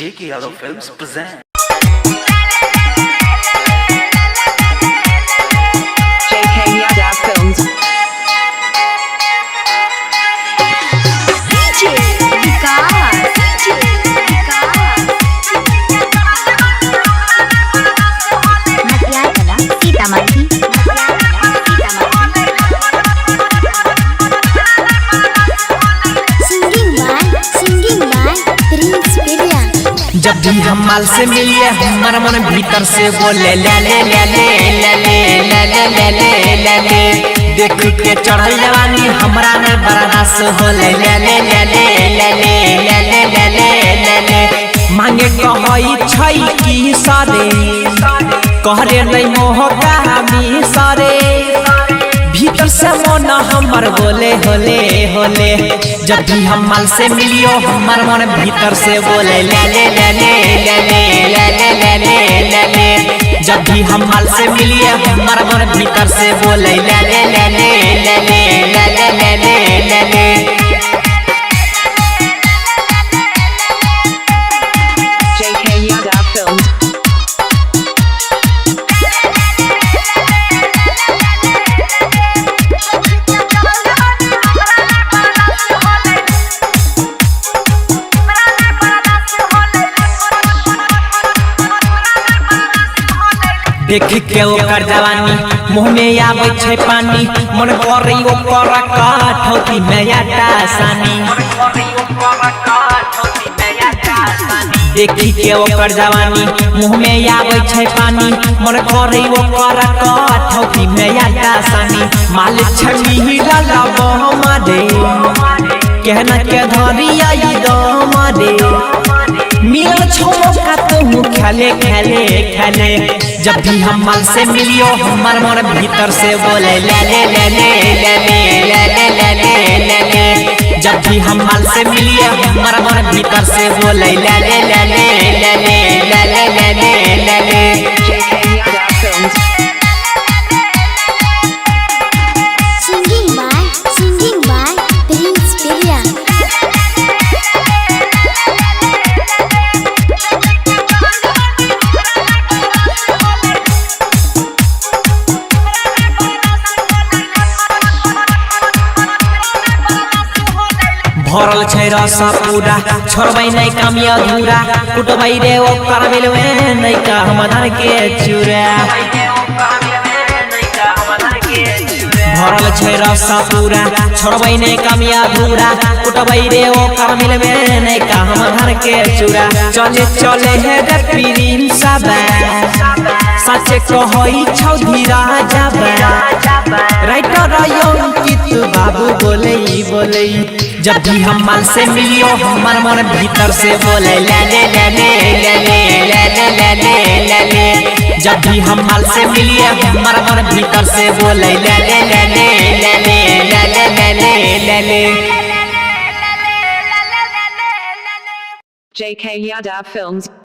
JK Yadav Films present JK Yadav Films. DJ Vikas, Matiyala Sitamarhi singing by Prince Biriya. जब भी हम माल से मिलिए हमारा मन भीतर से बोले ले ले ले ले ले ले ले ले ले ले ले देख के चढ़ल जवानी हमरा में बर्दाश्त हो ले ले ले ले ले ले ले ले ले ले ले ले मांगे कहई छई की सारे कहरे नहीं मोह कहानी सारे भीतर से मन हमर बोले होले होले जब भी हम माल से मिलियो हमर मन भीतर से बोले ले ले ले ले ले ले ले ले ले ले ले जब भी हम माल से मिलिए हमर मन भीतर से बोले ले ले ले ले ले ले ले ले ले ले JK Yadav Films. देख के ओकर जवानी मुँह में आवे छै पानी मन करे ओकर काठौती में आटा सानी देख के ओकर जवानी मुँह में आवे छै पानी मन करे ओकर काठौती में आटा सानी माल छमी हिला बहमादे कहना के धरिया ई दमादे मिल छोड़ो का तू खेले खेले खेले जब भी हम माल से मिलियो हमर मन भीतर से बोले ले ले ले ले ले ले ले ले ले ले ले जब भी हम माल से मिलिए हमर मन भीतर से बोले ले ले ले ले ले ले ले ले ले ले JK Yadav Films. Singing by Prince Biriya. भरल छै रसा पूरा छोड़बै नहीं कमी अधूरा कुटबै रे ओकर मिलवे नहीं का हमर के चूरा भरल छै रसा पूरा छोड़बै नहीं कमी अधूरा कुटबै रे ओकर मिलवे नहीं का हमर के चूरा चले चले हे रे प्रिंस सच कहई छौ धीरा जाबे राइटर अंकित बाबू बोले बोले जब भी हम माल से मिलियो हमर मन भीतर से बोले ले ले ले ले ले ले ले ले ले ले जब भी हम माल से मिलिए हमर मन भीतर से बोले ले ले ले ले ले ले ले ले ले JK Yadav Films.